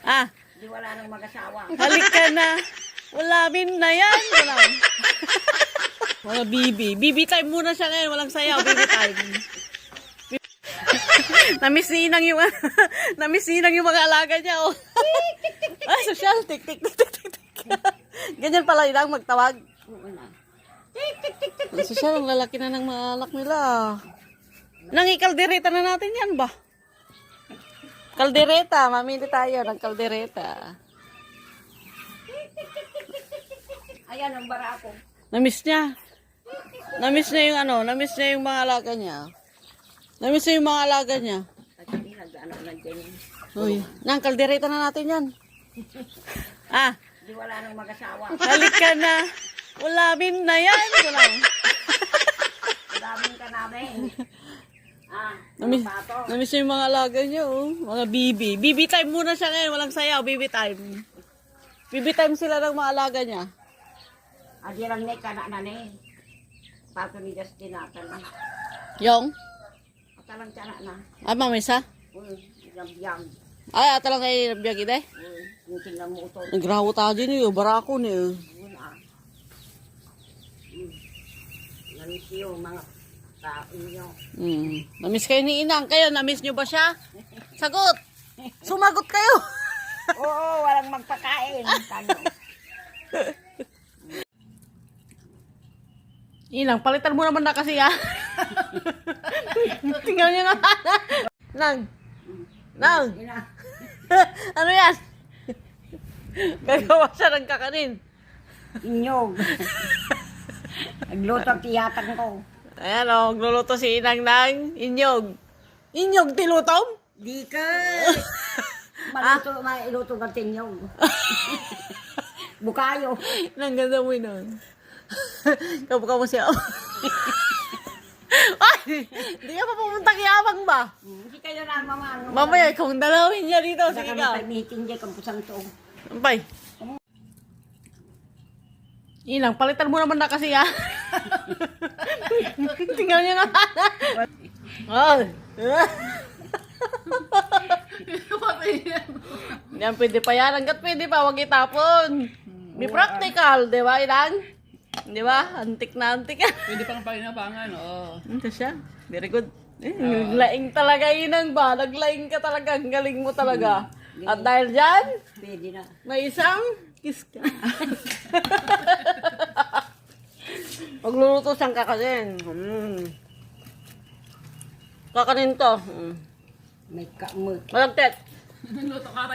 Ah, Di wala nang mag-asawa. halik ka na. Ulamin na yan. Mga bibi. Bibi time muna siya ngayon. Walang sayaw. Bibi time. Namiss ni Inang yung namiss ni Inang yung mga alaga niya. Oh. Ay, social. Tik, tik, tik, tik, tik. Ganyan pala Inang magtawag. Oo na. Social, ang lalaki na ng mga alak nila. Nangikaldereta na natin yan ba? Kaldereta. Mamili tayo ng kaldereta. Ayan ang barako. Namiss niya. Namiss niya yung namiss niya yung mga alaga niya. Namiss niya yung mga alaga niya. At hindi nag-ano na dyan. Uy, nang kaldereta na natin yan. Ah, Di wala nang mag-asawa. halik ka na. Ulamin na yan. Daming ka namin. Namiss, pato. namiss niya yung mga alaga niya, oh. Mga bibi. Bibi time muna siya ngayon. Walang sayaw. Bibi time. Bibi time sila ng mga alaga niya. Adi lang na kana na ni. Pato ni Justin natin. Yung? Atalang kana na. Ay, mamisa? Uy, yam-yam. Ay, ata lang kayo nabiyag ide. Uy, yung tingnan mo ito. Nagraho tayo din yun. Barako niyo. Uy, Namis yung mga tao nyo. Namiss kayo ni Inang. Kayo, namiss nyo ba siya? Sagot! Sumagot kayo! Oo, walang magpakain. Kano? Inang, palitan mo naman na kasi Tingnan nyo nga. Nang! Nang! Ina, Ano yan? Gagawa siya ng kakanin. inyog. Nagluto ang tiyatang ko. Ayan o, magluluto si Inang ng inyog. Inyog tilutom? Di ka. Mailuto ka tinyog. Bukayo. Nang ganda mo yun. Kabuka mo siya. Ay! Hindi ka pa pumunta kay Amang ba? Hindi kayo na mamang. Mamaya, kung dalawin niya dito. Sige Sige ka. ka. Meeting dyan kung pusang to. Ampay. Inang, palitan mo naman na kasi Tingnan niyo nga. Ay. Yan, pwede pa yan. Hanggat pwede pa, huwag itapon. May practical, di ba, Inang? Di ba? Antik na antik. Pwede pang panginapangan, oo. Ito siya. Very good. Naglaing talaga, Inang ba? Naglaing ka talaga. Ang galing mo talaga. At dahil dyan, Pwede na. may isang kiss ka. Magluluto siyang kakanin. Kakanin to. May kamot. Malagtet. Luto ka pa